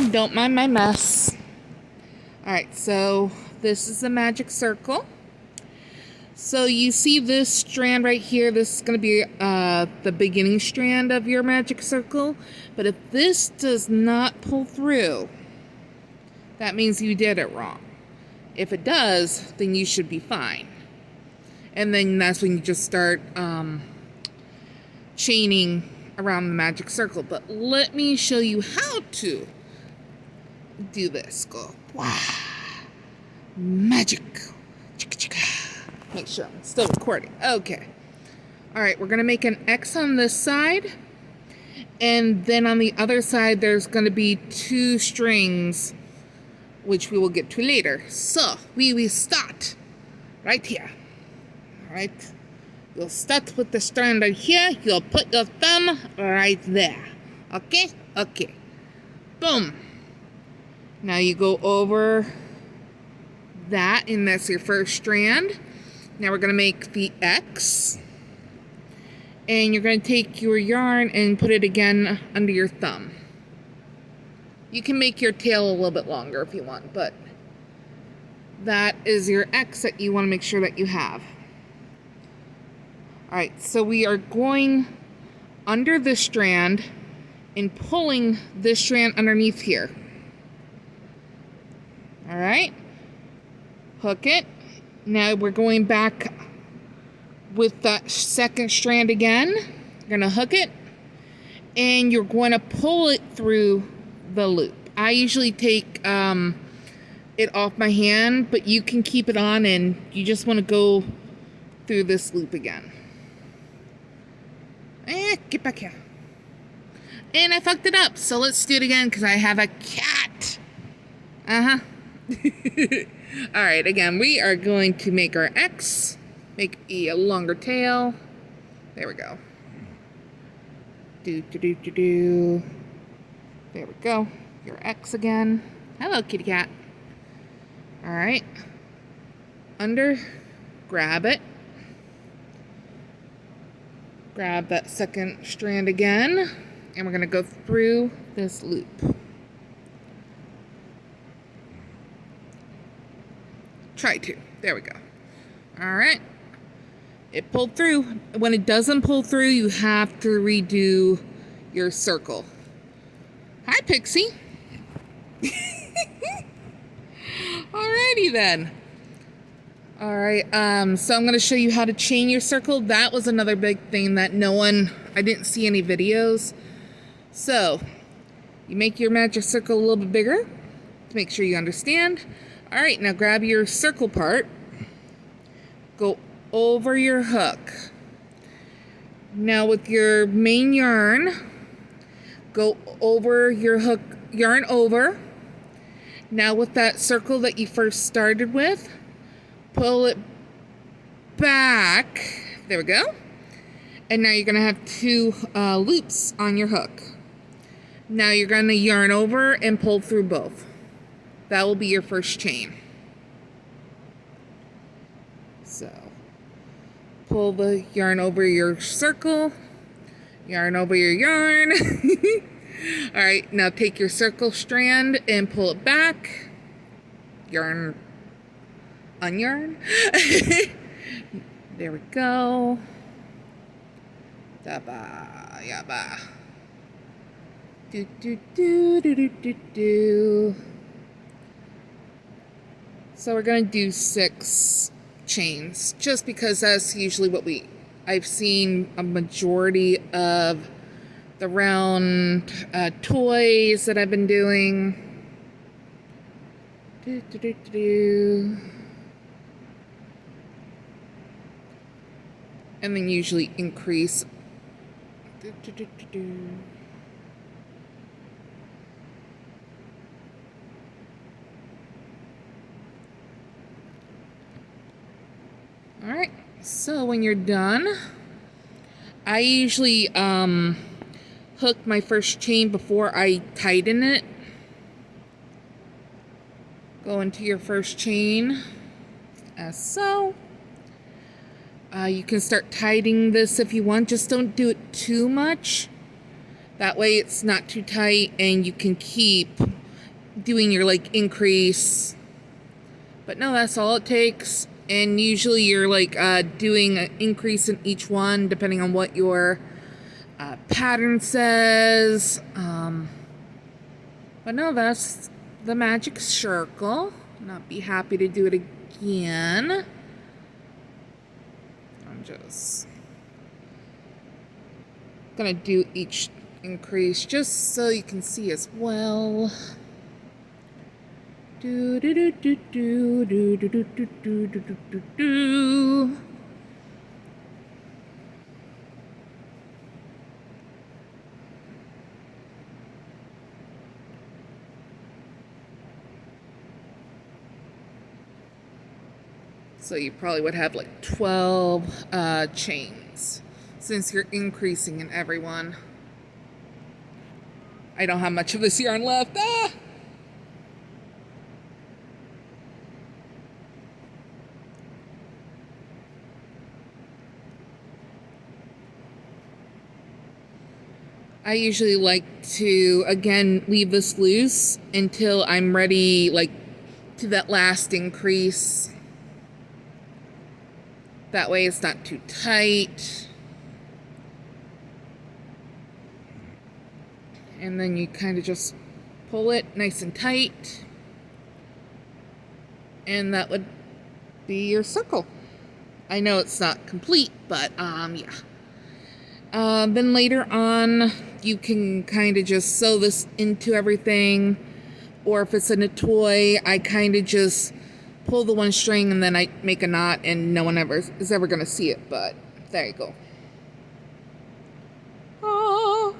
don't mind my mess. Alright, so this is the magic circle. So you see this strand right here, this is going to be the beginning strand of your magic circle. But if this does not pull through, that means you did it wrong. If it does, then you should be fine. And then that's when you just start chaining around the magic circle. But let me show you how to do this. Go, wow, magic. Make sure I'm still recording. Okay. All right, we're going to make an X on this side. And then on the other side, there's going to be 2 strings, which we will get to later. So, we will start right here. All right. You'll start with the strand right here. You'll put your thumb right there. Okay? Okay. Boom. Now you go over that, and that's your first strand. Now we're going to make the X. And you're going to take your yarn and put it again under your thumb. You can make your tail a little bit longer if you want, but that is your X that you want to make sure that you have. Alright, so we are going under this strand and pulling this strand underneath here. Alright, hook it. Now we're going back with that second strand again. You're going to hook it, and you're going to pull it through the loop. I usually take it off my hand, but you can keep it on, and you just want to go through this loop again. Get back here. And I fucked it up, so let's do it again because I have a cat. Alright, again, we are going to make our X, make a longer tail. There we go. There we go. Your X again. Hello, kitty cat. Alright. Under, grab it. Grab that second strand again, and we're going to go through this loop. Try to. There we go. Alright. It pulled through. When it doesn't pull through, you have to redo your circle. Hi, Pixie. Alrighty then. Alright, so I'm going to show you how to chain your circle. That was another big thing that I didn't see any videos. So, you make your magic circle a little bit bigger to make sure you understand. Alright, now grab your circle part, go over your hook. Now with your main yarn, go over your hook, yarn over. Now with that circle that you first started with, pull it back. There we go. And now you're going to have 2 loops on your hook. Now you're going to yarn over and pull through both. That will be your first chain. So, pull the yarn over your circle, yarn over your yarn. Alright, now take your circle strand and pull it back. Yarn, unyarn. There we go. Daba, yaba. Do do do do do do do. So we're going to do 6 chains, just because that's usually what I've seen a majority of the round toys that I've been doing. Do, do, do, do, do. And then usually increase. Do, do, do, do, do. Alright, so when you're done, I usually hook my first chain before I tighten it. Go into your first chain, as so. You can start tightening this if you want, just don't do it too much. That way it's not too tight and you can keep doing your like increase. But no, that's all it takes. And usually you're like doing an increase in each one depending on what your pattern says. But no, that's the magic circle. And I'll be happy to do it again. I'm just gonna do each increase just so you can see as well. Do do do do do do do do do do do do do. So you probably would have like 12 chains since you're increasing in every one. I don't have much of this yarn left. Ah! I usually like to, again, leave this loose until I'm ready, like, to that last increase. That way it's not too tight. And then you kind of just pull it nice and tight. And that would be your circle. I know it's not complete, but yeah. Then later on, you can kind of just sew this into everything. Or if it's in a toy, I kind of just pull the one string and then I make a knot and no one is ever going to see it. But there you go. Oh.